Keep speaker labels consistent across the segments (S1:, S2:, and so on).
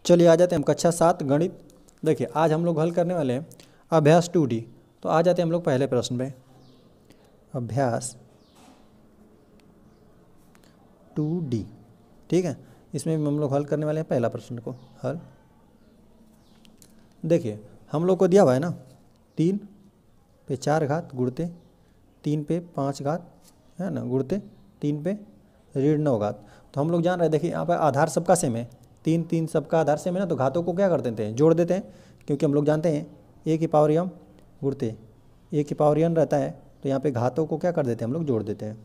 S1: चलिए आ जाते हैं हम कक्षा 7 गणित। देखिए आज हम लोग हल करने वाले हैं अभ्यास 2D। तो आ जाते हैं हम लोग पहले प्रश्न पे। अभ्यास 2D, ठीक है। इसमें हम लोग हल करने वाले हैं पहला प्रश्न को हल। देखिए हम लोग को दिया हुआ है ना 3 पे 4 घात गुणते 3 पे 5 घात है ना, गुणते 3 पे ऋण 9 घात। तो हम लोग जान रहे हैं, देखिए यहाँ पर आधार सबका सेम है, 3 सबका आधार सेम है ना, तो घातों को क्या कर देते हैं, जोड़ देते हैं। क्योंकि हम लोग जानते हैं a की पावर m गुणते a की पावर n रहता है, तो यहाँ पे घातों को क्या कर देते हैं, हम लोग जोड़ देते हैं।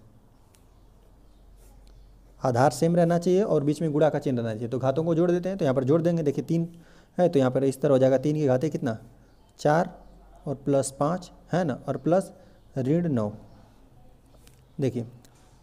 S1: आधार सेम रहना चाहिए और बीच में गुणा का चिन्ह रहना चाहिए, तो घातों को जोड़ देते हैं। तो यहाँ पर जोड़ देंगे, देखिए 3 है तो यहाँ पर इस तरह हो जाएगा, 3 की घातें कितना 4 और प्लस 5 है ना, और प्लस ऋण 9। देखिए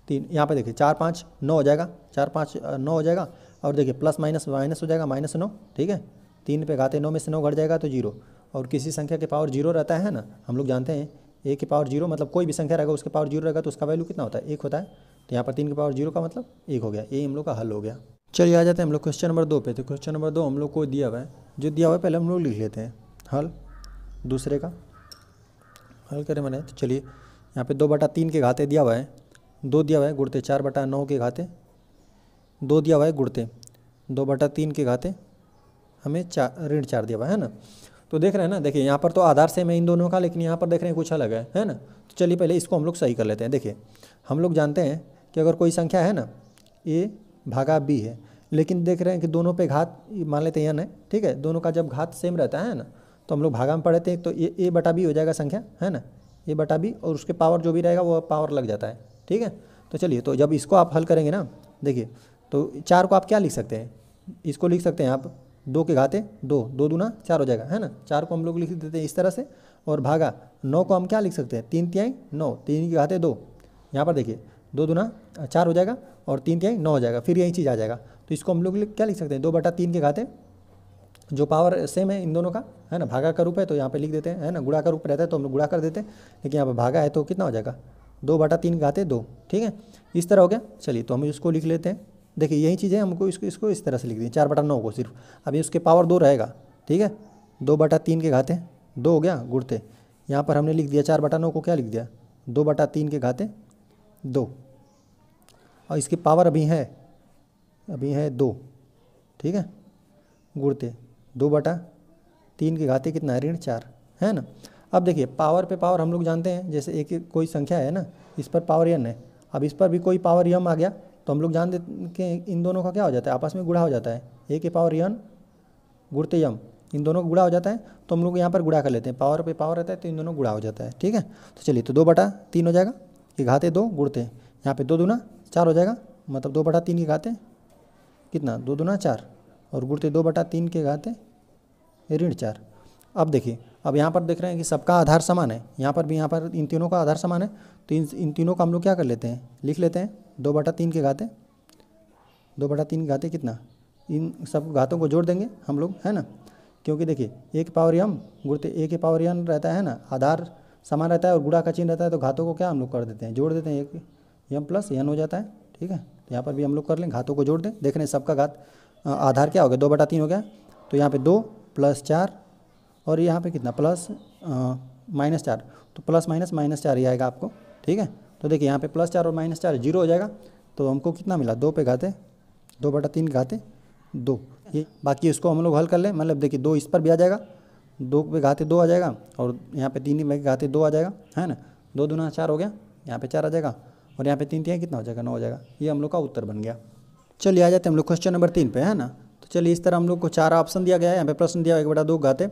S1: 3 यहाँ पे देखिए 4 5 9 हो जाएगा, 4 5 9 हो जाएगा, और देखिए प्लस माइनस माइनस हो जाएगा -9, ठीक है। 3 पे घाते 9 में से 9 घट जाएगा तो 0, और किसी संख्या के पावर 0 रहता है ना, हम लोग जानते हैं a की पावर 0 मतलब कोई भी संख्या रहेगा उसके पावर 0 रहेगा तो उसका वैल्यू कितना होता है, 1 होता है। तो यहाँ पर 3 की पावर 0 का मतलब 1 हो गया, ये हम लोग का हल हो गया। चलिए आ जाते हैं हम लोग क्वेश्चन नंबर 2 पे। तो क्वेश्चन नंबर 2 हम लोग को दिया हुआ है, जो दिया हुआ है पहले हम लोग लिख लेते हैं हल दूसरे का। हल करें मैंने, तो चलिए यहाँ पे 2/3 के घाते दिया हुआ है, 2 दिया हुआ है गुणते 4/9 के घाते 2 दिया हुआ है, गुणते 2/3 के घाते हमें ऋण 4 दिया हुआ है ना। तो देख रहे हैं ना, देखिए यहाँ पर तो आधार सेम है इन दोनों का, लेकिन यहाँ पर देख रहे हैं कुछ अलग है ना। तो चलिए पहले इसको हम लोग सही कर लेते हैं। देखिए हम लोग जानते हैं कि अगर कोई संख्या है ना a भागा b है, लेकिन देख रहे हैं कि दोनों पे घात मान लेते हैं n है, ठीक है। दोनों का जब घात सेम रहता है ना, तो हम लोग भागा में पढ़े थे, तो ये a/b हो जाएगा संख्या है ना, a/b, और उसके पावर जो भी रहेगा वो पावर लग जाता है, ठीक है। तो चलिए, तो जब इसको आप हल करेंगे ना, देखिए तो 4 को आप क्या लिख सकते हैं, इसको लिख सकते हैं आप 2 के घाते 2, 2 दूना 4 हो जाएगा है ना। 4 को हम लोग लिख देते हैं इस तरह से, और भागा 9 को हम क्या लिख सकते हैं, 3 तिहाई 9, 3 के घाते 2। यहाँ पर देखिए 2 दूना 4 हो जाएगा और 3 तिहाई 9 हो जाएगा, फिर यही चीज़ आ जाएगा। तो इसको हम लोग क्या लिख सकते हैं, 2/3 के घाते, जो पावर सेम है इन दोनों का है ना, भागा का रूप है तो यहाँ पे लिख देते हैं है ना, गुणा का रूप रहता है तो हम लोग गुणा कर देते हैं, लेकिन यहाँ पर भागा है तो कितना हो जाएगा 2/3 घाते 2, ठीक है। इस तरह हो गया। चलिए तो हम इसको लिख लेते हैं। देखिए यही चीज़ है, हमको इसको इस तरह से लिख दी 4/9 को सिर्फ, अभी उसके पावर 2 रहेगा, ठीक है। 2/3 के घाते 2 हो गया, गुणते यहाँ पर हमने लिख दिया 4/9 को क्या लिख दिया 2/3 के घाते 2, और इसकी पावर अभी है 2, ठीक है, गुणते 2/3 के घाते कितना है ऋण 4 है ना। अब देखिए पावर पे पावर हम लोग जानते हैं, जैसे एक कोई संख्या है ना, इस पर पावर n है, अब इस पर भी कोई पावर m आ गया तो हम लोग जान देते कि इन दोनों का क्या हो जाता है, आपस में गुणा हो जाता है, a की पावर n गुणते m, इन दोनों को गुणा हो जाता है। तो हम लोग यहाँ पर गुणा कर लेते हैं, पावर पे पावर रहता है तो इन दोनों गुणा हो जाता है, ठीक है। तो चलिए तो 2/3 हो जाएगा, ये घाते 2 गुणते यहाँ पे 2 दूना 4 हो जाएगा, मतलब 2/3 के घाते कितना 2 दूना 4, और गुणते 2/3 के घाते ऋण 4। अब देखिए, अब यहाँ पर देख रहे हैं कि सबका आधार समान है, यहाँ पर भी यहाँ पर इन तीनों का आधार समान है, तो इन तीनों का हम लोग क्या कर लेते हैं, लिख लेते हैं 2/3 के घाते 2/3 के घाते कितना, इन सब घातों को जोड़ देंगे हम लोग है ना। क्योंकि देखिए a की पावर m गुणते a की पावर n रहता है ना, आधार समान रहता है और गुणा का चिन्ह रहता है, तो घातों को क्या हम लोग कर देते हैं, जोड़ देते हैं, m प्लस n हो जाता है, ठीक है। तो यहाँ पर भी हम लोग कर लें, घातों को जोड़ दें, देख रहे हैं सबका घात आधार क्या हो गया 2/3 हो गया, तो यहाँ पे 2 + 4 और यहाँ पे कितना प्लस -4, तो प्लस माइनस -4 ही आएगा आपको, ठीक है। तो देखिए यहाँ पे +4 और -4 0 हो जाएगा, तो हमको कितना मिला 2 पे घाते 2/3 घाते 2, ये बाकी इसको हम लोग हल कर लें, मतलब देखिए 2 इस पर भी आ जाएगा, 2 पे घाते 2 आ जाएगा, और यहाँ पे 3 पे घाते 2 आ जाएगा है ना, 2 दूना 4 हो गया, यहाँ पे 4 आ जाएगा, और यहाँ पे 3 तिहाई कितना हो जाएगा 9 हो जाएगा, ये हम लोग का उत्तर बन गया। चलिए आ जाते हैं हम लोग क्वेश्चन नंबर 3 पे है ना। तो चलिए इस तरह हम लोग को 4 ऑप्शन दिया गया है, यहाँ पे प्रश्न दिया 1/2 घाते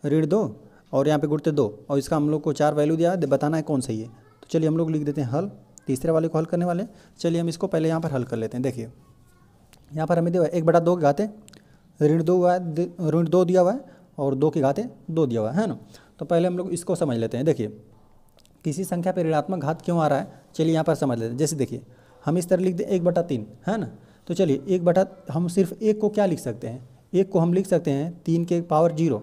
S1: ऋण 2, और यहाँ पे गुणते 2, और इसका हम लोग को 4 वैल्यू दिया है, बताना है कौन सही है। तो चलिए हम लोग लिख देते हैं हल, तीसरे वाले को हल करने वाले। चलिए हम इसको पहले यहाँ पर हल कर लेते हैं। देखिए यहाँ पर हमें दिया हुआ है 1/2 के घाते ऋण 2 हुआ है, ऋण 2 दिया हुआ है, और 2 के घाते 2 दिया हुआ है ना। तो पहले हम लोग इसको समझ लेते हैं। देखिए किसी संख्या पर ऋणात्मक घात क्यों आ रहा है, चलिए यहाँ पर समझ लेते हैं। जैसे देखिए हम इस तरह लिख दें 1/3 है ना, तो चलिए हम सिर्फ 1 को क्या लिख सकते हैं, 1 को हम लिख सकते हैं 3 के पावर 0,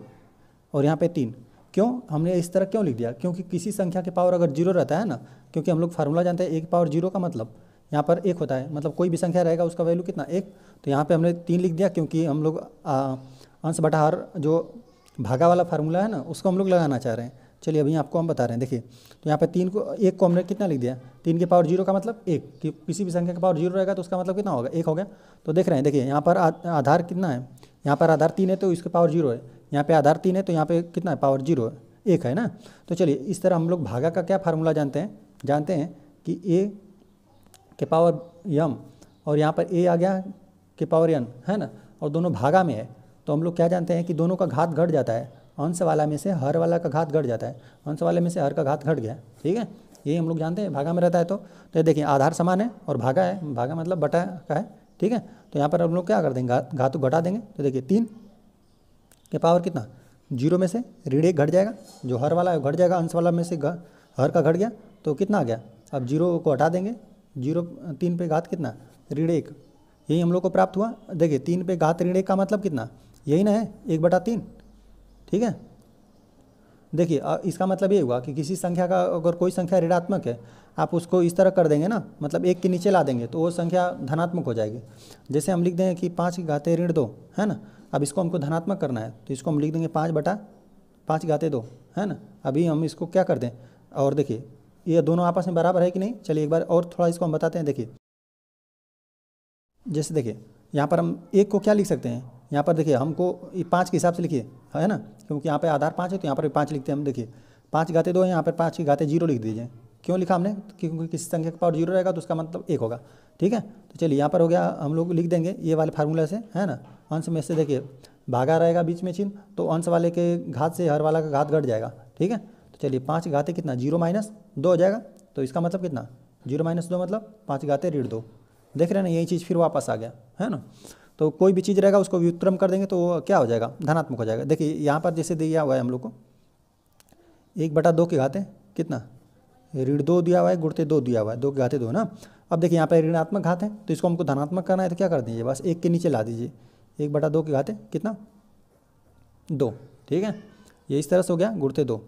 S1: और यहाँ पे 3, क्यों हमने इस तरह क्यों लिख दिया, क्योंकि किसी संख्या के पावर अगर 0 रहता है ना, क्योंकि हम लोग फार्मूला जानते हैं 1 पावर 0 का मतलब यहाँ पर एक होता है, मतलब कोई भी संख्या रहेगा उसका वैल्यू कितना, एक। तो यहाँ पे हमने 3 लिख दिया क्योंकि हम लोग अंश बटा हर जो भागा वाला फार्मूला है ना उसको हम लोग लगाना चाह रहे हैं। चलिए अभी आपको हम बता रहे हैं, देखिए तो यहाँ पे 3 को 1 को हमने कितना लिख दिया, 3 के पावर 0 का मतलब 1, कि किसी भी संख्या का पावर 0 रहेगा तो उसका मतलब कितना होगा, 1 हो गया। तो देख रहे हैं, देखिए यहाँ पर आधार कितना है, यहाँ पर आधार 3 है तो इसके पावर 0 है, यहाँ पे आधार 3 है तो यहाँ पे कितना है, पावर 0 है, 1 है ना। तो चलिए इस तरह हम लोग भागा का क्या फार्मूला जानते हैं कि a के पावर m और यहाँ पर a आ गया के पावर n है ना, और दोनों भागा में है। तो हम लोग क्या जानते हैं कि दोनों का घात घट जाता है, अंश वाला में से हर वाला का घात घट जाता है, अंश वाले में से हर का घात घट गया, ठीक है। यही हम लोग जानते हैं, भागा में रहता है तो देखिए आधार समान है और भागा है, भागा मतलब बटा का है, ठीक है। तो यहाँ पर हम लोग क्या कर देंगे, घात घटा देंगे। तो देखिए 3 के पावर कितना, 0 में से ऋण 1 घट जाएगा, जो हर वाला है घट जाएगा, अंश वाला में से हर का घट गया तो कितना आ गया, अब 0 को हटा देंगे, 0 3 पे घात कितना, ऋण 1, यही हम लोग को प्राप्त हुआ। देखिए 3 पे घात ऋण 1 का मतलब कितना, यही ना है 1/3, ठीक है। देखिए इसका मतलब ये हुआ कि किसी संख्या का अगर कोई संख्या ऋणात्मक है, आप उसको इस तरह कर देंगे ना, मतलब 1 के नीचे ला देंगे तो वो संख्या धनात्मक हो जाएगी। जैसे हम लिख देंगे कि 5 की घाते ऋण 2 है ना, अब इसको हमको धनात्मक करना है तो इसको हम लिख देंगे 5/5 घाते 2 है ना। अभी हम इसको क्या कर दें, और देखिए ये दोनों आपस में बराबर है कि नहीं, चलिए एक बार और थोड़ा इसको हम बताते हैं। देखिए जैसे देखिए यहाँ पर हम 1 को क्या लिख सकते हैं, यहाँ पर देखिए हमको 5 के हिसाब से लिखिए है ना, क्योंकि यहाँ पे आधार 5 है तो यहाँ पर भी 5 लिखते हैं हम। देखिए 5 घाते 2 है, यहाँ पर 5 की घाते 0 लिख दीजिए। क्यों लिखा हमने, क्योंकि किसी संख्या का पावर 0 रहेगा तो उसका मतलब 1 होगा, ठीक है। तो चलिए यहाँ पर हो गया, हम लोग लिख देंगे ये वाले फार्मूला से है ना। अंश में से देखिए भागा रहेगा बीच में चिन्ह, तो अंश वाले के घात से हर वाला का घात घट जाएगा, ठीक है। तो चलिए 5 घाते कितना, 0 - 2 हो जाएगा, तो इसका मतलब कितना, 0 - 2 मतलब 5 घाते ऋण 2। देख रहे हैं ना, यही चीज़ फिर वापस आ गया है ना। तो कोई भी चीज़ रहेगा उसको व्युत्क्रम कर देंगे तो वो क्या हो जाएगा, धनात्मक हो जाएगा। देखिए यहाँ पर जैसे दिया हुआ है हम लोग को 1/2 के घाते कितना, ऋण 2 दिया हुआ है, गुणते 2 दिया हुआ है, 2 के घाते 2 ना। अब देखिए यहाँ पर ऋणात्मक घात है तो इसको हमको धनात्मक करना है तो क्या कर दीजिए, बस 1 के नीचे ला दीजिए, 1/2 के घाते कितना 2, ठीक है। ये इस तरह से हो गया, गुणते 2,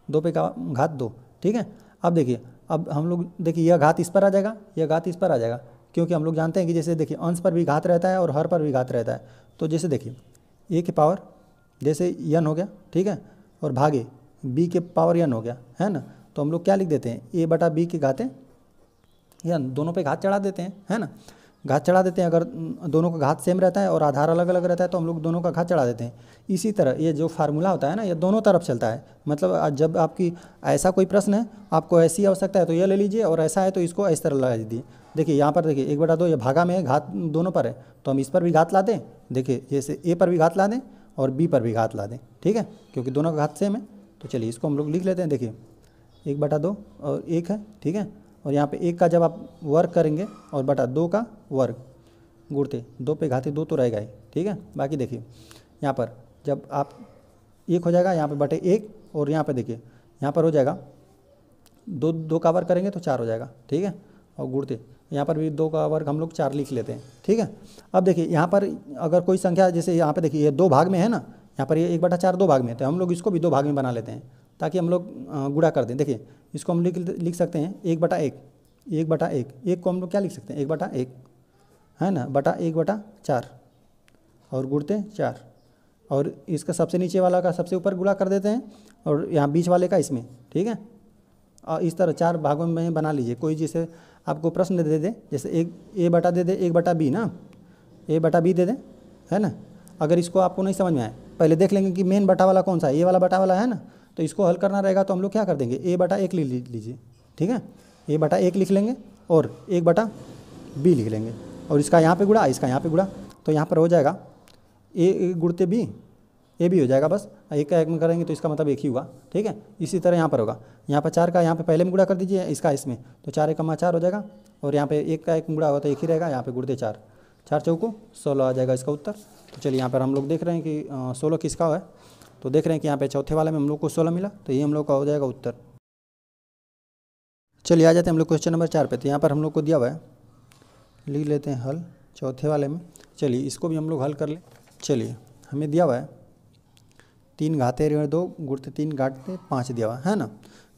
S1: 2 पे का घात 2, ठीक है। अब देखिए अब हम लोग देखिए यह घात इस पर आ जाएगा, यह घात इस पर आ जाएगा, क्योंकि हम लोग जानते हैं कि जैसे देखिए अंश पर भी घात रहता है और हर पर भी घात रहता है। तो जैसे देखिए a के पावर जैसे n हो गया, ठीक है, और भागे b के पावर n हो गया है ना। तो हम लोग क्या लिख देते हैं, a/b के घाते n, दोनों पे घात चढ़ा देते हैं है ना, घात चढ़ा देते हैं। अगर दोनों का घात सेम रहता है और आधार अलग अलग रहता है तो हम लोग दोनों का घात चढ़ा देते हैं। इसी तरह ये जो फार्मूला होता है ना, ये दोनों तरफ चलता है। मतलब जब आपकी ऐसा कोई प्रश्न है, आपको ऐसी आवश्यकता है तो ये ले लीजिए, और ऐसा है तो इसको इस तरह लगा दीजिए। देखिए यहाँ पर देखिए 1/2 ये भागा में है, घात दोनों पर है, तो हम इस पर भी घात ला दें। देखिए जैसे a पर भी घात ला दें और b पर भी घात ला दें, ठीक है, क्योंकि दोनों का घात सेम है। तो चलिए इसको हम लोग लिख लेते हैं। देखिए 1/2 और 1 है, ठीक है, और यहाँ पे 1 का जब आप वर्ग करेंगे और बटा 2 का वर्ग गुणते 2 पे घाते 2 तो रहेगा ही, ठीक है। बाकी देखिए यहाँ पर जब आप 1 हो जाएगा, यहाँ पे बटे 1, और यहाँ पे देखिए यहाँ पर हो जाएगा 2 का वर्ग करेंगे तो 4 हो जाएगा, ठीक है, और गुणते यहाँ पर भी 2 का वर्ग हम लोग 4 लिख लेते हैं, ठीक है। अब देखिए यहाँ पर अगर कोई संख्या जैसे यहाँ पे देखिए ये 2 भाग में है ना, यहाँ पर ये 1/4 2 भाग में है, तो हम लोग इसको भी 2 भाग में बना लेते हैं ताकि हम लोग गुणा कर दें। देखिए इसको हम लिख सकते हैं 1/1, 1/1, 1 को हम लोग क्या लिख सकते हैं 1/1 है ना, बटा 1/4 और गुणते 4, और इसका सबसे नीचे वाला का सबसे ऊपर गुणा कर देते हैं और यहाँ बीच वाले का इसमें, ठीक है। और इस तरह 4 भागों में बना लीजिए। कोई जैसे आपको प्रश्न दे दे, जैसे a/, दे दे 1/b ना, a/b दे दे है ना। अगर इसको आपको नहीं समझ में आए, पहले देख लेंगे कि मेन बटा वाला कौन सा है, ये वाला बटा वाला है ना, तो इसको हल करना रहेगा तो हम लोग क्या कर देंगे a/1 लिख लीजिए, ठीक है, a/1 लिख लेंगे और 1/b लिख लेंगे, और इसका यहाँ पे गुणा, इसका यहाँ पे गुणा, तो यहाँ पर हो जाएगा a गुणते b, a भी हो जाएगा, बस 1 का 1 में करेंगे तो इसका मतलब 1 ही हुआ, ठीक है। इसी तरह यहाँ पर होगा, यहाँ पर 4 का यहाँ पे पहले में गुणा कर दीजिए, इसका इसमें, तो 4 × 4 हो जाएगा, और यहाँ पे 1 का 1 में गुणा होगा तो 1 ही रहेगा, यहाँ पे गुणते 4, 4 चौको 16 आ जाएगा इसका उत्तर। तो चलिए यहाँ पर हम लोग देख रहे हैं कि 16 किसका है, तो देख रहे हैं कि यहाँ पे चौथे वाले में हम लोग को 16 मिला, तो ये हम लोग का हो जाएगा उत्तर। चलिए आ जाते हैं हम लोग क्वेश्चन नंबर 4 पे। तो यहाँ पर हम लोग को दिया हुआ है, लिख लेते हैं हल चौथे वाले में। चलिए इसको भी हम लोग हल कर लें। चलिए हमें दिया हुआ है 3 घाते ऋण 2 गुणते 3 घाते 5 दिया हुआ है ना।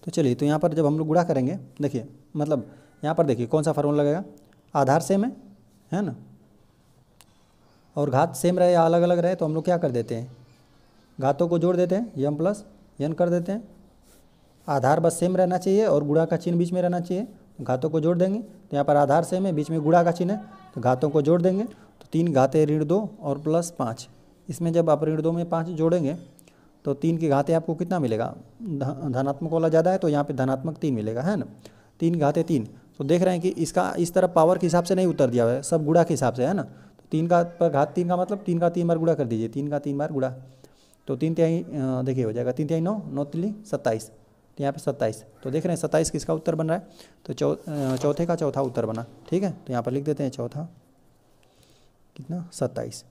S1: तो चलिए तो यहाँ पर जब हम लोग गुणा करेंगे, देखिए मतलब यहाँ पर देखिए कौन सा फार्मूला लगेगा, आधार सेम है ना, और घात सेम रहे या अलग अलग रहे तो हम लोग क्या कर देते हैं, घातों को जोड़ देते हैं, यम प्लस यन कर देते हैं। आधार बस सेम रहना चाहिए और गुणा का चिन्ह बीच में रहना चाहिए, घातों को जोड़ देंगे। तो यहाँ पर आधार सेम है, बीच में गुणा का चिन्ह है, तो घातों को जोड़ देंगे। तो 3 घाते ऋण 2 और प्लस 5, इसमें जब आप ऋण 2 में 5 जोड़ेंगे तो 3 की घाते आपको कितना मिलेगा, धनात्मक वाला ज़्यादा है तो यहाँ पे धनात्मक 3 मिलेगा, है ना। 3 घाते 3, तो देख रहे हैं कि इसका इस तरफ पावर के हिसाब से नहीं उत्तर दिया हुआ है, सब गुणा के हिसाब से, है ना। तो 3 का पर घात 3 का मतलब 3 का 3 बार गुणा कर दीजिए, 3 का 3 बार गुणा, तो 3 तिहाई देखिए हो जाएगा, 3 तिहाई 9, 9 तिली 27, तो यहाँ पे 27, तो देख रहे हैं 27 किसका उत्तर बन रहा है, तो चौथे का चौथा उत्तर बना, ठीक है। तो यहाँ पर लिख देते हैं चौथा कितना 27।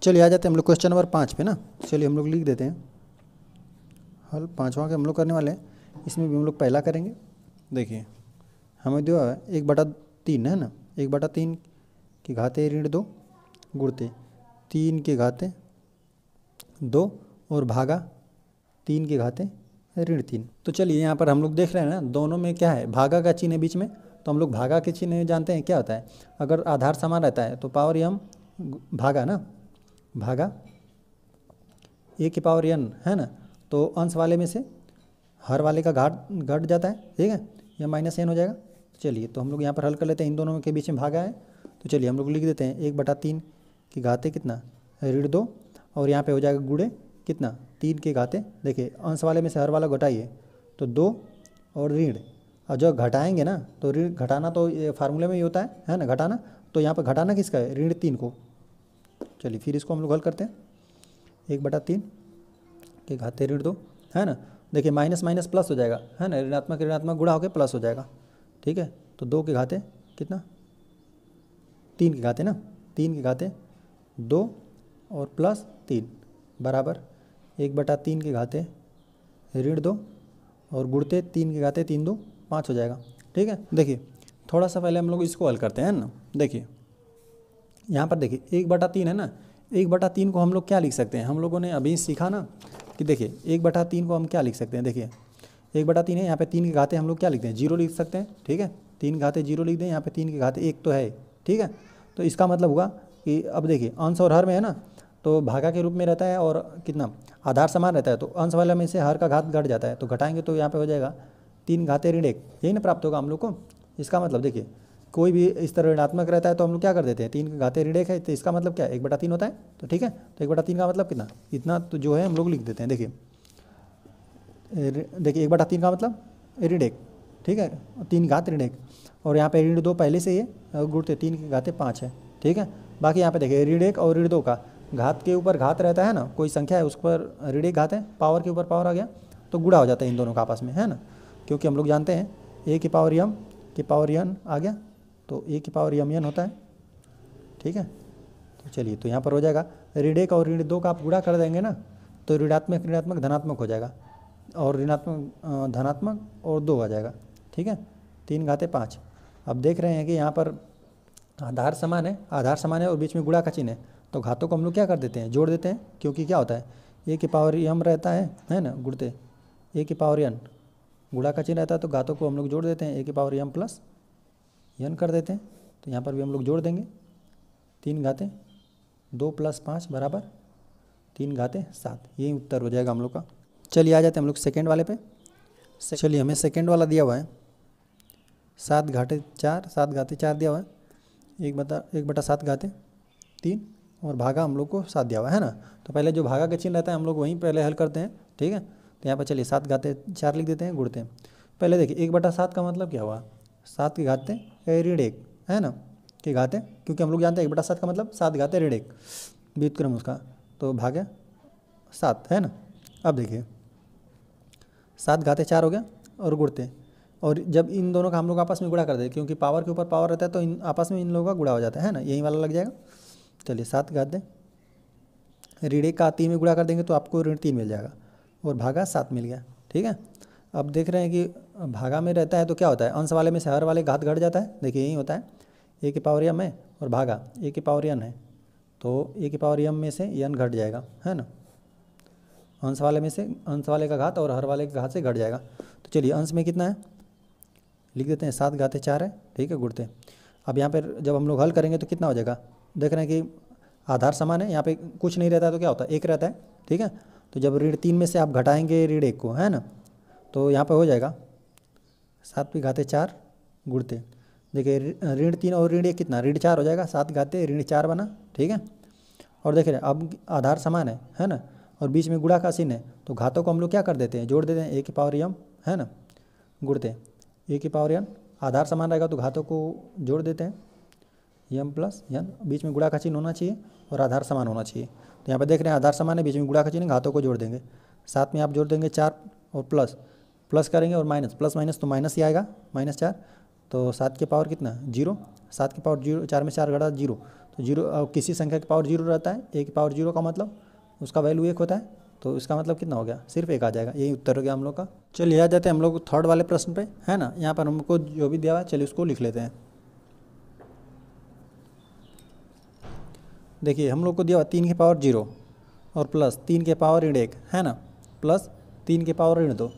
S1: चलिए आ जाते हैं हम लोग क्वेश्चन नंबर 5 पे ना। चलिए हम लोग लिख देते हैं हल, 5वां के हम लोग करने वाले हैं। इसमें भी हम लोग पहला करेंगे। देखिए हमें दिया है 1/3 है ना, 1/3 की घाते ऋण 2 गुणते 3 के घाते 2 और भागा 3 के घाते ऋण 3। तो चलिए यहाँ पर हम लोग देख रहे हैं ना, दोनों में क्या है, भागा का चिन्ह है बीच में, तो हम लोग भागा के चिन्ह जानते हैं क्या होता है। अगर आधार समान रहता है तो पावर यम भागा ना, भागा ए की पावर n है ना, तो अंश वाले में से हर वाले का घट जाता है, ठीक है, यह माइनस n हो जाएगा। चलिए तो हम लोग यहाँ पर हल कर लेते हैं, इन दोनों के बीच में भागा है, तो चलिए हम लोग लिख देते हैं 1/3 की घाते कितना ऋण 2 और यहाँ पे हो जाएगा गुणे कितना 3 के घाते, देखिए अंश वाले में से हर वाला घटाइए तो 2 और ऋण, और जब घटाएंगे ना तो ऋण घटाना तो ये फार्मूले में ही होता है ना, घटाना, तो यहाँ पर घटाना किसका है, ऋण 3 को। चलिए फिर इसको हम लोग हल करते हैं, 1/3 के घाते ऋण 2 है ना, देखिए माइनस माइनस प्लस हो जाएगा, है ना, ऋणात्मक ऋणात्मक गुणा होकर प्लस हो जाएगा, ठीक है। तो 2 के घाते कितना 3 के घाते ना, 3 के घाते 2 और प्लस 3 बराबर 1/3 के घाते ऋण 2 और गुणते 3 के घाते 3 2 5 हो जाएगा, ठीक है। देखिए थोड़ा सा पहले हम लोग इसको हल करते हैं ना। देखिए यहाँ पर देखिए 1/3 है ना, 1/3 को हम लोग क्या लिख सकते हैं, हम लोगों ने अभी सीखा ना कि देखिए 1/3 को हम क्या लिख सकते हैं, देखिए 1/3 है, यहाँ पे 3 के घाते हम लोग क्या लिखते हैं, 0 लिख सकते हैं, ठीक है, 3 के घाते 0 लिख दें, यहाँ पे 3 के घाते 1 तो है, ठीक है। तो इसका मतलब हुआ कि अब देखिए अंश और हर में है ना, तो भागा के रूप में रहता है और कितना आधार समान रहता है, तो अंश वाला में से हर का घात घट जाता है, तो घटाएंगे तो यहाँ पे हो जाएगा 3 घाते ऋण 1, यही ना प्राप्त होगा हम लोग को। इसका मतलब देखिए कोई भी इस तरह ऋणात्मक रहता है तो हम लोग क्या कर देते हैं, 3 के घाते ऋण 1 है, तो इसका मतलब क्या है 1/3 होता है, तो ठीक है। तो 1/3 का मतलब कितना, इतना तो जो है हम लोग लिख देते हैं। देखिए 1/3 का मतलब ऋण 1, ठीक है, 3 घात ऋण 1, और यहाँ पे ऋण 2 पहले से ही है, गुणते 3 के घाते 5 है, ठीक है। बाकी यहाँ पे देखिए ऋण 1 और ऋण 2 का घात के ऊपर घात रहता है ना, कोई संख्या है उस पर ऋण 1 घात है, पावर के ऊपर पावर आ गया तो गुणा हो जाता है इन दोनों का आपस में, है ना, क्योंकि हम लोग जानते हैं a की पावर m की पावर n आ गया तो a की पावर m n होता है, ठीक है। तो चलिए तो यहाँ पर हो जाएगा ऋण 1 और ऋण 2 का आप गुणा कर देंगे ना तो ऋणात्मक ऋणात्मक धनात्मक हो जाएगा, और ऋणात्मक धनात्मक और 2 आ जाएगा, ठीक है, 3 घाते 5। अब देख रहे हैं कि यहाँ पर आधार समान है, आधार समान है और बीच में गुणा का चिन्ह है, तो घातों को हम लोग क्या कर देते हैं, जोड़ देते हैं, क्योंकि क्या होता है a की पावर m रहता है ना, गुणते a की पावर n, गुणा का चिन्ह रहता है तो घातों को हम लोग जोड़ देते हैं, a की पावर m प्लस n कर देते हैं, तो यहाँ पर भी हम लोग जोड़ देंगे, 3 घाते 2 + 5 बराबर 3 घाते 7, यही उत्तर हो जाएगा हम लोग का। चलिए आ जाते हैं हम लोग सेकेंड वाले पे। चलिए हमें सेकेंड वाला दिया हुआ है 7 घाते 4, 7 घाते 4 दिया हुआ है, 1/7 घाते 3 और भागा हम लोग को 7 दिया हुआ है ना। तो पहले जो भागा का चिन्ह रहता है हम लोग वहीं पहले हल करते हैं, ठीक है। तो यहाँ पर चलिए 7 घाते 4 लिख देते हैं, गुणते हैं। पहले देखिए 1/7 का मतलब क्या हुआ, 7 के घाते ऋण 1 है ना, के घाते, क्योंकि हम लोग जानते हैं 1/7 का मतलब 7 घाते ऋण 1 व्युत्क्रम उसका, तो भागे 7 है ना। अब देखिए 7 घाते 4 हो गया और गुणते, और जब इन दोनों का हम लोग आपस में गुणा कर दें, क्योंकि पावर के ऊपर पावर रहता है तो इन आपस में इन लोगों का गुणा हो जाता है ना, यही वाला लग जाएगा। चलिए 7 घाते ऋण 1 का 3 में गुणा कर देंगे तो आपको ऋण 3 मिल जाएगा और भागा 7 मिल गया, ठीक है। अब देख रहे हैं कि भागा में रहता है तो क्या होता है, अंश वाले में से हर वाले घात घट जाता है, देखिए यही होता है, a की पावर m है और भागा a की पावर n है, तो a की पावर m में से n घट जाएगा, है ना, अंश वाले में से अंश वाले का घात और हर वाले के घात से घट जाएगा। तो चलिए अंश में कितना है लिख देते हैं, 7 घाते 4 है, ठीक है, गुणते अब यहाँ पर जब हम लोग हल करेंगे तो कितना हो जाएगा, देख रहे हैं कि आधार समान है, यहाँ पे कुछ नहीं रहता है तो क्या होता है, एक रहता है, ठीक है। तो जब ऋण 3 में से आप घटाएंगे ऋण 1 को, है ना, तो यहाँ पे हो जाएगा 7 की घाते 4 गुणते, देखिए ऋण 3 और ऋण 1 कितना, ऋण 4 हो जाएगा, 7 घाते ऋण 4 बना, ठीक है। और देख रहे हैं अब आधार समान है ना, और बीच में गुणा का चिन्ह है, तो घातों को हम लोग क्या कर देते हैं, जोड़ देते हैं, a की पावर m, है ना, गुणते a की पावर n, आधार समान रहेगा तो घातों को जोड़ देते हैं, m प्लस n, बीच में गुणा का चिन्ह होना चाहिए और आधार समान होना चाहिए। तो यहाँ पे देख रहे हैं आधार समान है, बीच में गुणा का चिन्ह, घातों को जोड़ देंगे, साथ में आप जोड़ देंगे 4 और प्लस करेंगे और माइनस, प्लस माइनस तो माइनस ही आएगा, -4, तो 7 की पावर कितना 0, 7 की पावर 0, 4 में 4 घटा 0, तो 0 किसी संख्या की पावर 0 रहता है, a की पावर 0 का मतलब उसका वैल्यू 1 होता है, तो इसका मतलब कितना हो गया, सिर्फ 1 आ जाएगा, यही उत्तर हो गया हम लोग का। चलिए आ जाते हैं हम लोग थर्ड वाले प्रश्न पे, है ना। यहाँ पर हमको जो भी दिया हुआ है चलिए उसको लिख लेते हैं। देखिए हम लोग को दिया हुआ 3 की पावर 0 और प्लस 3 के पावर ऋण 1, है ना, प्लस 3 के पावर ऋण 2,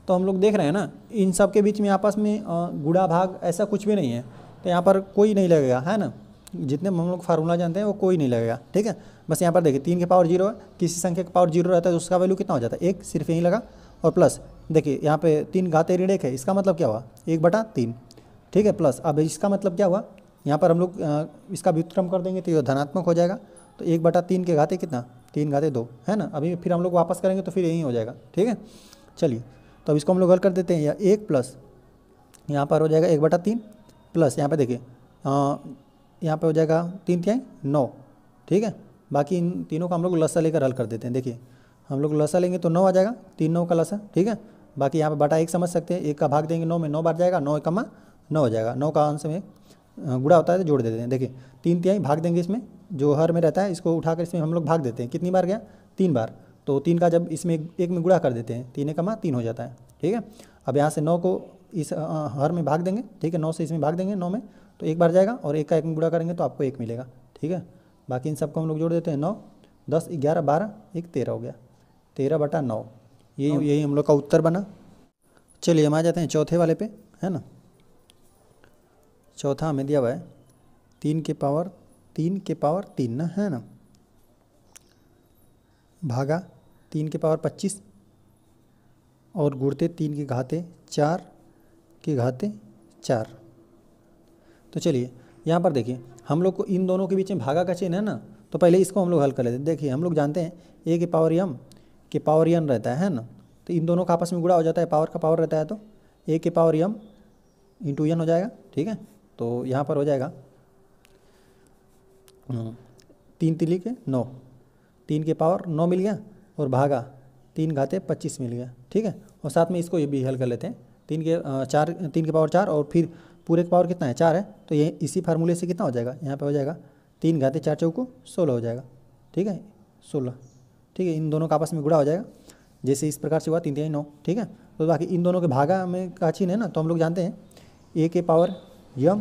S1: तो हम लोग देख रहे हैं ना इन सब के बीच में आपस में गुणा भाग ऐसा कुछ भी नहीं है, तो यहाँ पर कोई नहीं लगेगा, है ना, जितने हम लोग फार्मूला जानते हैं वो कोई नहीं लगेगा, ठीक है। बस यहाँ पर देखिए 3 के पावर 0 है, किसी संख्या का पावर 0 रहता है तो उसका वैल्यू कितना हो जाता है 1, सिर्फ यही लगा, और प्लस देखिए यहाँ पे 3 घाते ऋण 1 है, इसका मतलब क्या हुआ 1/3, ठीक है, प्लस अब इसका मतलब क्या हुआ, यहाँ पर हम लोग इसका व्युत्क्रम कर देंगे तो ये धनात्मक हो जाएगा, तो 1/3 के घाते कितना 3 घाते 2, है ना। अभी फिर हम लोग वापस करेंगे तो फिर यही हो जाएगा, ठीक है। चलिए तो अब इसको हम लोग हल कर देते हैं, या 1 प्लस यहाँ पर हो जाएगा 1/3 प्लस यहाँ पे देखिए यहाँ पे हो जाएगा 3 क्या 9, ठीक है। बाकी इन तीनों का हम लोग लसा लेकर हल कर देते हैं, देखिए हम लोग लसा लेंगे तो 9 आ जाएगा, 3 9 का लसा, ठीक है। बाकी यहाँ पे बटा 1 समझ सकते हैं, 1 का भाग देंगे 9 में, 9 बार जाएगा, 9 कमा 9 हो जाएगा, 9 का अंश में गुणा होता है तो जोड़ देते हैं, देखिए 3 तिहाई भाग देंगे इसमें, जो हर में रहता है इसको उठाकर इसमें हम लोग भाग देते हैं, कितनी बार गया 3 बार, तो 3 का जब इसमें 1 में गुणा कर देते हैं, 3 कमा 3 हो जाता है, ठीक है। अब यहाँ से 9 को इस हर में भाग देंगे, ठीक है, 9 से इसमें भाग देंगे 9 में, तो 1 बार जाएगा और 1 का 1 में गुणा करेंगे तो आपको 1 मिलेगा, ठीक है। बाकी इन सबको हम लोग जोड़ देते हैं, 9 10 11 12 1 13 हो गया, 13/9, यही हम लोग का उत्तर बना। चलिए हम आ जाते हैं चौथे वाले पे, है ना। चौथा हमें दिया हुआ है 3 के पावर 3 ना, है ना, भागा 3 के पावर 25 और गुणते 3 के घाते 4 के घाते 4। तो चलिए यहाँ पर देखिए हम लोग को इन दोनों के बीच में भागा का चिन्ह है ना, तो पहले इसको हम लोग हल कर लेते हैं। देखिए हम लोग जानते हैं a के पावर m के पावर n रहता है ना, तो इन दोनों का आपस में गुणा हो जाता है, पावर का पावर रहता है, तो a के पावर m इंटू n हो जाएगा, ठीक है। तो यहाँ पर हो जाएगा 3 तिली के 9, 3 के पावर 9 मिल गया और भागा 3 घाते 25 मिल गया, ठीक है। और साथ में इसको ये भी हल कर लेते हैं, 3 के पावर 4 और फिर पूरे का पावर कितना है 4 है, तो ये इसी फार्मूले से कितना हो जाएगा, यहाँ पे हो जाएगा 3 घाते 4 चौको 16 हो जाएगा, ठीक है, 16, ठीक है। इन दोनों का आपस में गुणा हो जाएगा, जैसे इस प्रकार से हुआ 3 3 9, ठीक है। तो बाकी इन दोनों के भागा में का चिन्ह है ना, तो हम लोग जानते हैं a के पावर m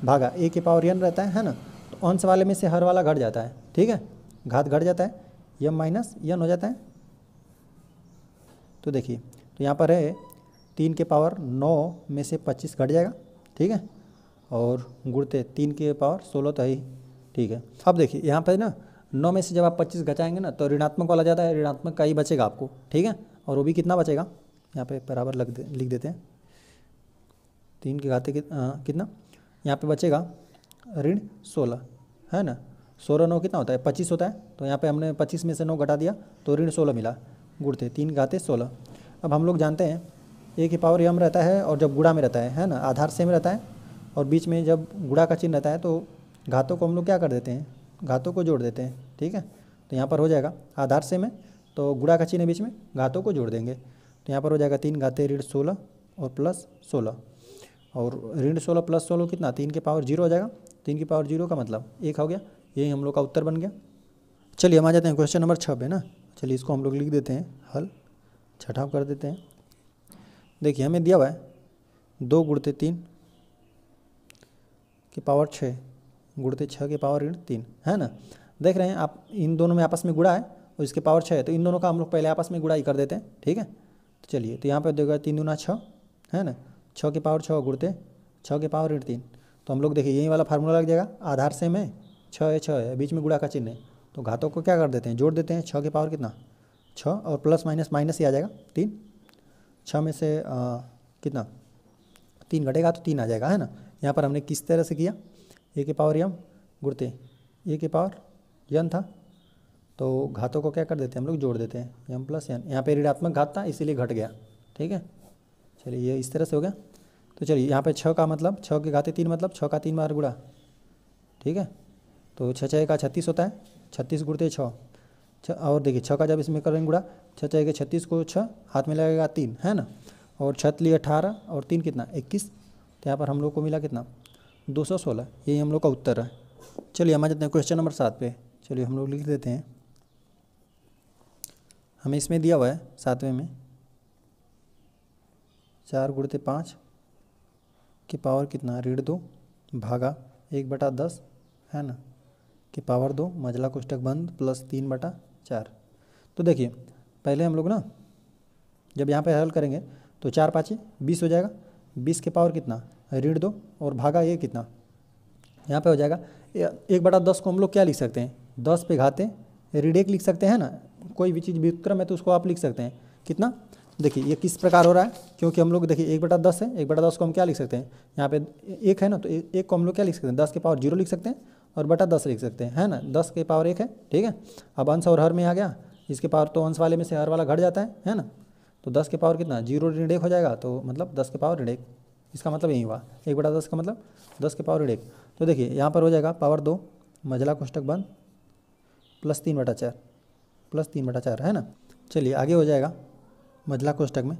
S1: भागा a के पावर n रहता है ना, तो अंश वाले में से हर वाला घट जाता है, ठीक है, घात घट जाता है, m माइनस n हो जाता है। तो देखिए तो यहाँ पर है 3 के पावर 9 में से 25 घट जाएगा, ठीक है, और गुणते 3 के पावर 16 तो है, ठीक है। अब देखिए यहाँ पर ना 9 में से जब आप 25 घटाएंगे ना तो ऋणात्मक वाला जाता है, ऋणात्मक का ही बचेगा आपको, ठीक है। और वो भी कितना बचेगा, यहाँ पे बराबर लिख देते हैं, 3 के घाते कितना यहाँ पे बचेगा ऋण 16, है ना, 16 9 कितना होता है 25 होता है, तो यहाँ पे हमने 25 में से 9 घटा दिया तो ऋण 16 मिला, गुणते 3 घाते 16। अब हम लोग जानते हैं a की पावर m रहता है और जब गुणा में रहता है ना, आधार सेम रहता है और बीच में जब गुणा का चिन्ह रहता है तो घातों को हम लोग क्या कर देते हैं, घातों को जोड़ देते हैं, ठीक है। तो यहाँ पर हो जाएगा आधार सेम है तो गुणा का चिन्ह बीच में घातों को जोड़ देंगे, तो यहाँ पर हो जाएगा 3 घाते ऋण 16 और प्लस 16, और ऋण 16 प्लस 16 कितना 3 के पावर 0 हो जाएगा, 3 की पावर 0 का मतलब 1 हो गया, यही हम लोग का उत्तर बन गया। चलिए हम आ जाते हैं क्वेश्चन नंबर 6 पे ना, चलिए इसको हम लोग लिख देते हैं, हल छठाव कर देते हैं। देखिए हमें दिया हुआ है 2 गुणते 3 के पावर 6 गुणते 6 के पावर ऋण 3, है ना। देख रहे हैं आप इन दोनों में आपस में गुणा है और इसके पावर 6 है, तो इन दोनों का हम लोग पहले आपस में गुणा ही कर देते हैं, ठीक है। तो चलिए तो यहाँ पर देखो 3 दूना 6, है ना, 6 के पावर 6 गुणते 6 के पावर ऋण 3, तो हम लोग देखिए यही वाला फार्मूला लग जाएगा, आधार सेम है, 6 है, बीच में गुणा का चिन्ह है, तो घातों को क्या कर देते हैं, जोड़ देते हैं। 6 की पावर कितना, 6 और प्लस माइनस माइनस ही आ जाएगा 3, 6 में से कितना 3 घटेगा तो 3 आ जाएगा, है ना। यहाँ पर हमने किस तरह से किया, ए की पावर यम गुणते ए की पावर यन था, तो घातों को क्या कर देते हैं हम लोग, जोड़ देते हैं, यम प्लस यन। यहाँ पे ऋणात्मक घात था इसीलिए घट गया, ठीक है। चलिए ये इस तरह से हो गया। तो चलिए यहाँ पे 6 का मतलब 6 के घाते 3 मतलब 6 का 3 बार गुणा, ठीक है। तो 6 6 का 36 होता है, 36 गुणते 6, और देखिए 6 का जब इसमें करेंगे गुणा, 6 6 के 36 को 6 हाथ में लगेगा 3, है ना। और 6 लिए 18 और 3 कितना 21, तो यहाँ पर हम लोग को मिला कितना 216, यही हम लोग का उत्तर है। चलिए हम आ जाते हैं क्वेश्चन नंबर 7 पे। चलिए हम लोग लिख देते हैं, हमें इसमें दिया हुआ है 7वें में 4 गुणते 5 की पावर कितना ऋण 2 भागा 1/10, है ना, की पावर 2 मझला कोष्टक बंद प्लस 3/4। तो देखिए पहले हम लोग ना जब यहाँ पे हल करेंगे तो 4 5 20 हो जाएगा, 20 के पावर कितना ऋण 2 और भागा ये कितना, यहाँ पे हो जाएगा 1/10 को हम लोग क्या लिख सकते हैं, 10 पे घाते ऋण 1 लिख सकते हैं ना। कोई भी चीज़ व्युत्क्रम है तो उसको आप लिख सकते हैं कितना। देखिए ये किस प्रकार हो रहा है, क्योंकि हम लोग देखिए 1/10 है, 1/10 को हम क्या लिख सकते हैं, यहाँ पे 1 है ना, तो 1 को हम लोग क्या लिख सकते हैं, 10 के पावर 0 लिख सकते हैं और बटा 10 लिख सकते हैं, है ना। 10 के पावर 1 है, ठीक है। अब अंश और हर में आ गया, इसके पावर तो अंश वाले में से हर वाला घट जाता है ना। तो 10 के पावर कितना 0 ऋण 1 हो जाएगा, तो मतलब 10 के पावर ऋण 1, इसका मतलब यही हुआ 1/10 का मतलब 10 के पावर ऋण 1। तो देखिए यहाँ पर हो जाएगा पावर 2 मझला कोष्टक बंद प्लस 3/4 है ना। चलिए आगे हो जाएगा मझला कोष्टक में,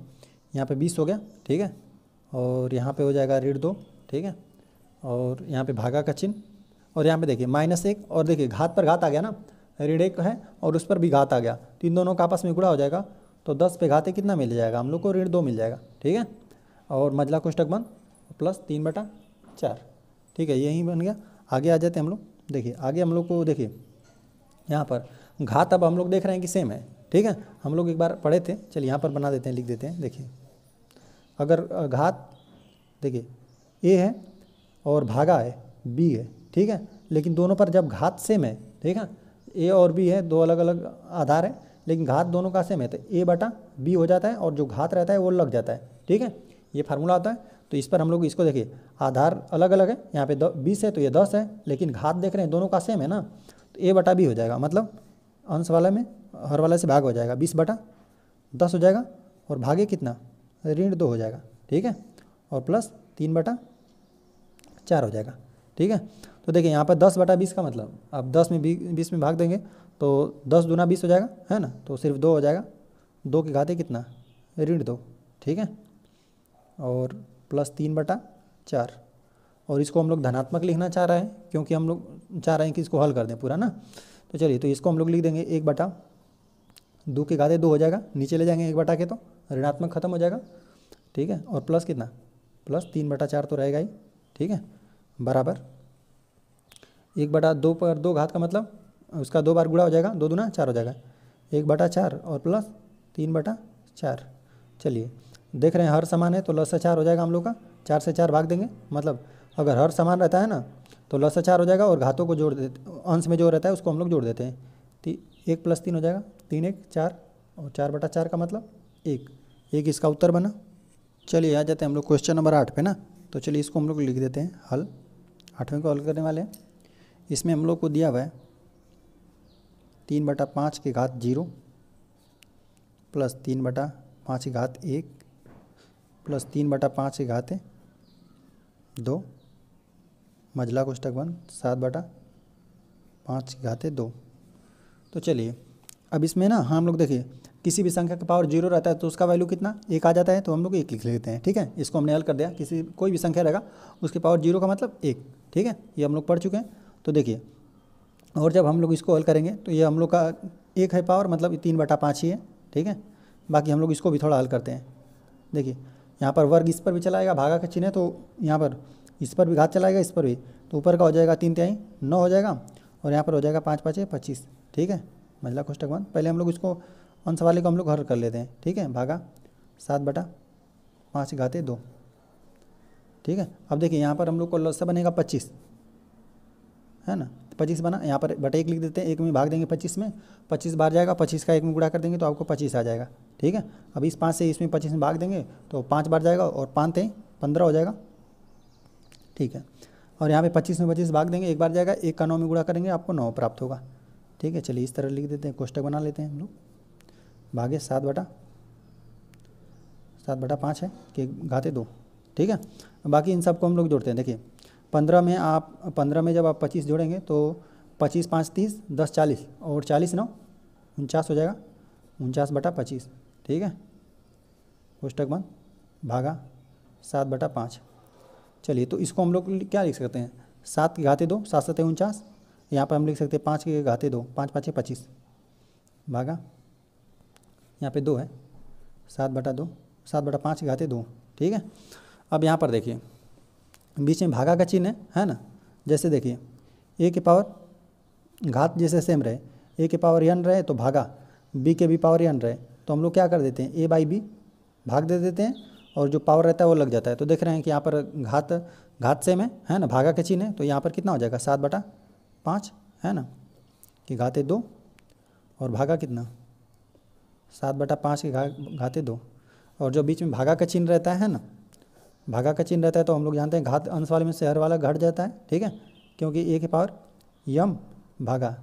S1: यहाँ पे 20 हो गया, ठीक है, और यहाँ पे हो जाएगा ऋण 2, ठीक है, और यहाँ पे भागा का चिन्ह, और यहाँ पे देखिए -1, और देखिए घात पर घात आ गया ना, ऋण 1 है और उस पर भी घात आ गया, तो इन दोनों का आपस में गुणा हो जाएगा, तो 10 पे घाते कितना मिल जाएगा हम लोग को, ऋण 2 मिल जाएगा, ठीक है, और मझला कोष्टक बंद प्लस 3/4, ठीक है, यही बन गया। आगे आ जाते हैं हम लोग, देखिए आगे हम लोग को देखिए यहाँ पर घात अब हम लोग देख रहे हैं कि सेम है, ठीक है, हम लोग एक बार पढ़े थे, चलिए यहाँ पर बना देते हैं, लिख देते हैं। देखिए अगर घात देखिए ए है और भागा है बी है, ठीक है, लेकिन दोनों पर जब घात सेम है, ठीक है, ए और बी है, दो अलग अलग आधार है, लेकिन घात दोनों का सेम है, तो a/b हो जाता है और जो घात रहता है वो लग जाता है, ठीक है, ये फार्मूला आता है। तो इस पर हम लोग इसको देखिए आधार अलग अलग है, यहाँ पे 20 है तो ये 10 है, लेकिन घात देख रहे हैं दोनों का सेम है ना, तो a/b हो जाएगा, मतलब अंश वाले में हर वाले से भाग हो जाएगा, 20/10 हो जाएगा, और भागे कितना ऋण 2 हो जाएगा, ठीक है, और प्लस 3/4 हो जाएगा, ठीक है। तो देखिए यहाँ पर 10/20 का मतलब अब 10 में 20 में भाग देंगे तो 10 दूना 20 हो जाएगा, है ना, तो सिर्फ 2 हो जाएगा, 2 के घाते कितना ऋण 2, ठीक है, और प्लस 3/4, और इसको हम लोग धनात्मक लिखना चाह रहे हैं क्योंकि हम लोग चाह रहे हैं कि इसको हल कर दें पूरा ना। तो चलिए तो इसको हम लोग लिख देंगे 1/2 के घाते 2 हो जाएगा, नीचे ले जाएंगे 1 के तो ऋणात्मक खत्म हो जाएगा, ठीक है, और प्लस कितना प्लस 3/4 तो रहेगा ही, ठीक है, बराबर 1/2 पर 2 घात का मतलब उसका 2 बार गुणा हो जाएगा, 2 दूना 4 हो जाएगा, 1/4 और प्लस 3/4। चलिए देख रहे हैं हर समान है तो लस से 4 हो जाएगा हम लोग का, 4 से 4 भाग देंगे, मतलब अगर हर समान रहता है ना तो लस से 4 हो जाएगा, और घातों को जोड़ देते, अंश में जो रहता है उसको हम लोग जोड़ देते हैं, 1 + 3 हो जाएगा, 3 1 4, और 4/4 का मतलब 1 इसका उत्तर बना। चलिए आ जाते हैं हम लोग क्वेश्चन नंबर 8 पे ना। तो चलिए इसको हम लोग लिख देते हैं हल, 8वें को हल करने वाले हैं। इसमें हम लोग को दिया हुआ है 3/5 की घात 0 प्लस 3/5 की घात 1 प्लस 3/5 की घात 2 मझला कोष्टक बंद 7/5 की घात 2। तो चलिए अब इसमें ना हम लोग देखिए किसी भी संख्या का पावर 0 रहता है तो उसका वैल्यू कितना 1 आ जाता है, तो हम लोग 1 लिख लेते हैं, ठीक है, इसको हमने हल कर दिया, कोई भी संख्या रहेगा उसके पावर 0 का मतलब 1, ठीक है, ये हम लोग पढ़ चुके हैं। तो देखिए और जब हम लोग इसको हल करेंगे तो ये हम लोग का 1 है पावर, मतलब 3/5 ही है, ठीक है, बाकी हम लोग इसको भी थोड़ा हल करते हैं। देखिए यहाँ पर वर्ग इस पर भी चलाएगा, भागा का चिन्ह है, तो यहाँ पर इस पर भी घात चलाएगा, इस पर भी, तो ऊपर का हो जाएगा 3/3 9 हो जाएगा, और यहाँ पर हो जाएगा 5 5 25, ठीक है, मझला कोष्टक बंद। पहले हम लोग इसको अंश वाले को हम लोग हल कर लेते हैं, ठीक है, भागा 7/5 की घात 2, ठीक है। अब देखिए यहाँ पर हम लोग को लसा बनेगा 25, है ना, 25 बना, यहाँ पर बटे 1 लिख देते हैं, 1 में भाग देंगे 25 में, 25 बार जाएगा, 25 का 1 में गुणा कर देंगे तो आपको 25 आ जाएगा, ठीक है। अब इस 5 से इसमें 25 में भाग देंगे तो 5 बार जाएगा और 5 × 15 हो जाएगा, ठीक है। और यहाँ पे 25 में 25 भाग देंगे, 1 बार जाएगा, 1 का 9 में गुणा करेंगे आपको 9 प्राप्त होगा, ठीक है। चलिए इस तरह लिख देते हैं, कोष्टक बना लेते हैं हम लोग, भागे 7/5 है कि घाते 2, ठीक है। बाकी इन सबको हम लोग जोड़ते हैं। देखिए 15 में जब आप 25 जोड़ेंगे तो 25 × 5 = 30, 10 = 40 और 40 × 9 = 49 हो जाएगा, 49/25, ठीक है। कोष्टक बंद, भागा 7/5। चलिए तो इसको हम लोग क्या लिख सकते हैं, 7 के घाते 2, 7 × 7 = 49, यहाँ पर हम लिख सकते हैं 5 के घाते 2, 5 × 5 = 25, भागा यहाँ पे 2 है, 7/5 के घाते 2, ठीक है। अब यहाँ पर देखिए बीच में भागा का चिन्ह है ना, जैसे देखिए a की पावर घात जैसे सेम रहे, a की पावर n रहे तो भागा b के भी पावर n रहे, तो हम लोग क्या कर देते हैं, a/b भाग दे देते हैं और जो पावर रहता है वो लग जाता है। तो देख रहे हैं कि यहाँ पर घात सेम है ना, भागा का चिन्ह है, तो यहाँ पर कितना हो जाएगा 7/5, है ना, कि घाते 2 और भागा कितना 7/5 के घाते 2, और जो बीच में भागा का चिन्ह रहता है ना, भागा का चिन्ह रहता है तो हम लोग जानते हैं घात अंश वाले में से हर वाला घट जाता है, ठीक है, क्योंकि a की पावर m भागा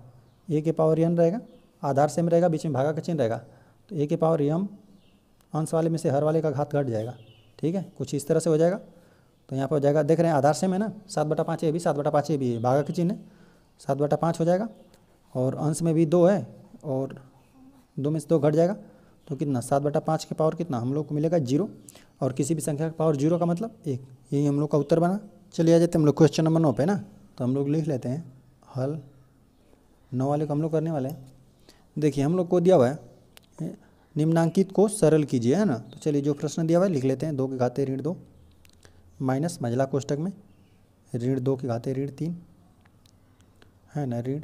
S1: a की पावर n रहेगा, आधार सेम रहेगा, बीच में भागा का चिन्ह रहेगा, तो a की पावर m अंश वाले में से हर वाले का घात घट जाएगा, ठीक है, कुछ इस तरह से हो जाएगा। तो यहाँ पर हो जाएगा, देख रहे हैं आधार सेम है ना, 7/5 ये भी 7/5 ये भी है, भागा का चिन्ह है 7/5 हो जाएगा, और अंश में भी 2 है और 2 में से 2 घट जाएगा, तो कितना 7/5 की पावर कितना हम लोग को मिलेगा 0, और किसी भी संख्या का पावर 0 का मतलब 1, यही हम लोग का उत्तर बना। चलिए आ जाते हैं हम लोग क्वेश्चन नंबर 9 पे ना, तो हम लोग लिख लेते हैं हल 9 वाले को हम लोग करने वाले हैं। देखिए हम लोग को दिया हुआ है निम्नांकित को सरल कीजिए, है ना, तो चलिए जो प्रश्न दिया हुआ है लिख लेते हैं, 2 के घाते ऋण 2 माइनस मझला कोष्टक में ऋण 2 के घाते ऋण 3, है ना, ऋण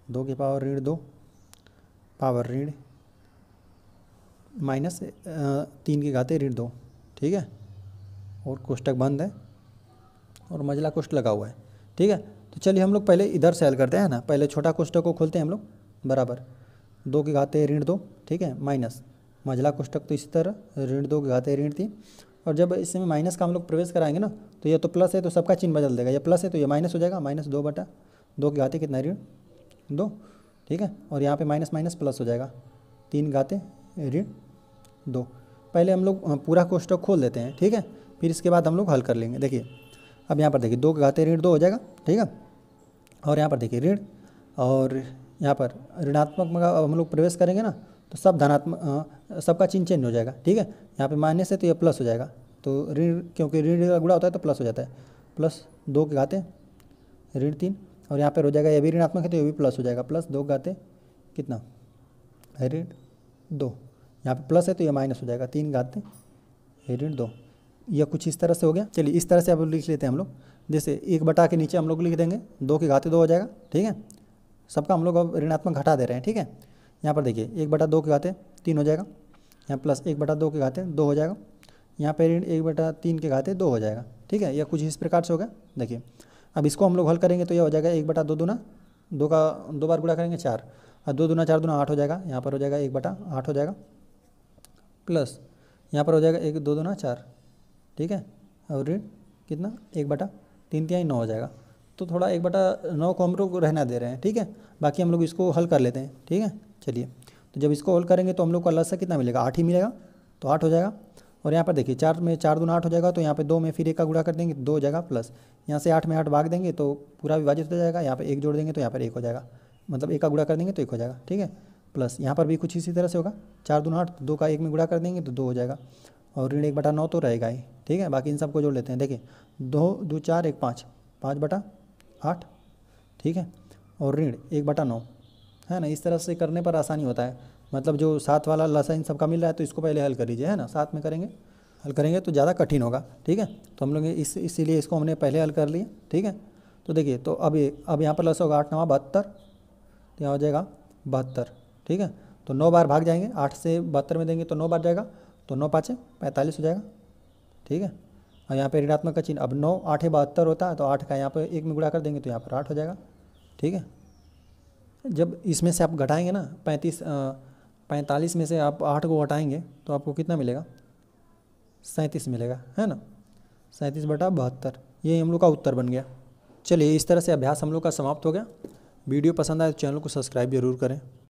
S1: 2 की पावर ऋण 2 पावर ऋण माइनस 3 के घाते ऋण 2, ठीक है, और कोष्टक बंद है और मझला कोष्टक लगा हुआ है, ठीक है। तो चलिए हम लोग पहले इधर से हल करते हैं ना, पहले छोटा कोष्टक को खोलते हैं हम लोग, बराबर 2 के घाते ऋण 2, ठीक है, माइनस मझला कोष्टक तो इसी तरह ऋण 2 के घाते ऋण 3, और जब इसमें माइनस का हम लोग प्रवेश कराएंगे ना, तो ये तो प्लस है तो सबका चिन्ह बदल देगा, ये प्लस है तो ये माइनस हो जाएगा, -2/2 के घाते कितना ऋण 2, ठीक है, और यहाँ पे माइनस माइनस प्लस हो जाएगा 3 घाते ऋण 2। पहले हम लोग पूरा कोष्टक खोल देते हैं, ठीक है, फिर इसके बाद हम लोग हल कर लेंगे। देखिए अब यहाँ पर देखिए 2 के घाते ऋण 2 हो जाएगा, ठीक है, और यहाँ पर देखिए ऋण, और यहाँ पर ऋणात्मक में हम लोग प्रवेश करेंगे ना, तो सब धनात्मक सबका चिन्ह चेंज हो जाएगा, ठीक है, यहाँ पे माइनस है तो ये प्लस हो जाएगा, तो ऋण क्योंकि ऋण का गुणा होता है तो प्लस हो जाता है, प्लस 2 के घाते ऋण 3, और यहाँ पर हो जाएगा ये भी ऋणात्मक है तो ये भी प्लस हो जाएगा, प्लस 2 के घाते कितना ऋण 2, यहाँ पे प्लस है तो ये माइनस हो जाएगा 3 घाते ऋण 2, यह कुछ इस तरह से हो गया। चलिए इस तरह से अब लिख लेते हैं हम लोग, जैसे 1/, के नीचे हम लोग लिख देंगे 2 के घाते 2 हो जाएगा, ठीक है, सबका हम लोग अब ऋणात्मक घटा दे रहे हैं, ठीक है। यहाँ पर देखिए 1/2 के घाते 3 हो जाएगा, यहाँ प्लस 1/2 के घाते 2 हो जाएगा, यहाँ पे ऋण 1/3 के घाते 2 हो जाएगा, ठीक है, यह कुछ इस प्रकार से हो गया। देखिए अब इसको हम लोग हल करेंगे तो यह हो जाएगा 1/2 दूना 2 का 2 बार गुणा करेंगे 4, और 2 दूना 4 दूना 8 हो जाएगा, यहाँ पर हो जाएगा 1/8 हो जाएगा, प्लस यहाँ पर हो जाएगा 1 2 दूना 4, ठीक है, और ऋण कितना 1/3 9 हो जाएगा। तो थोड़ा 1/9 को हम लोग रहना दे रहे हैं, ठीक है, बाकी हम लोग इसको हल कर लेते हैं, ठीक है। चलिए तो जब इसको हल करेंगे तो हम लोग को लसा कितना मिलेगा 8 ही मिलेगा, तो 8 हो जाएगा, और यहाँ पर देखिए 4 में 4 दूना 8 हो जाएगा, तो यहाँ पे 2 में फिर 1 का गुणा कर देंगे 2 हो जाएगा, प्लस यहाँ से 8 में 8 भाग देंगे तो पूरा विभाजित हो जाएगा, यहाँ पे 1 जोड़ देंगे तो यहाँ पर 1 हो जाएगा, मतलब 1 का गुणा कर देंगे तो 1 हो जाएगा, ठीक है, प्लस यहाँ पर भी कुछ इसी तरह से होगा, 4 दूना 8, 2 का 1 में गुणा कर देंगे तो 2 हो जाएगा, और ऋण 1/9 तो रहेगा ही, ठीक है। बाकी इन सबको जोड़ लेते हैं, देखिए 2 2 4 1 5 5/8, ठीक है, और ऋण 1/9, है ना, इस तरह से करने पर आसानी होता है, मतलब जो साथ वाला लसा इन सबका मिल रहा है तो इसको पहले हल कर लीजिए, है ना, साथ में करेंगे, हल करेंगे तो ज़्यादा कठिन होगा, ठीक है, तो हम लोग इसीलिए इसको हमने पहले हल कर लिया, ठीक है। तो देखिए तो अब यहाँ पर लस होगा 8 9 72, तो यहाँ हो जाएगा 72, ठीक है, तो 9 बार भाग जाएंगे, 8 से 72 में देंगे तो 9 बार जाएगा, तो 9 5 45 हो जाएगा, ठीक है। और यहाँ पे ऋणात्मक का चिन्ह। अब 9 8 72 होता है, तो 8 का यहाँ पे 1 में गुणा कर देंगे तो यहाँ पर 8 हो जाएगा। ठीक है, जब इसमें से आप घटाएंगे ना 45 में से आप 8 को हटाएंगे तो आपको कितना मिलेगा? 37 मिलेगा, है ना। 37/72, ये हम लोग का उत्तर बन गया। चलिए, इस तरह से अभ्यास हम लोग का समाप्त हो गया। वीडियो पसंद आए तो चैनल को सब्सक्राइब जरूर करें।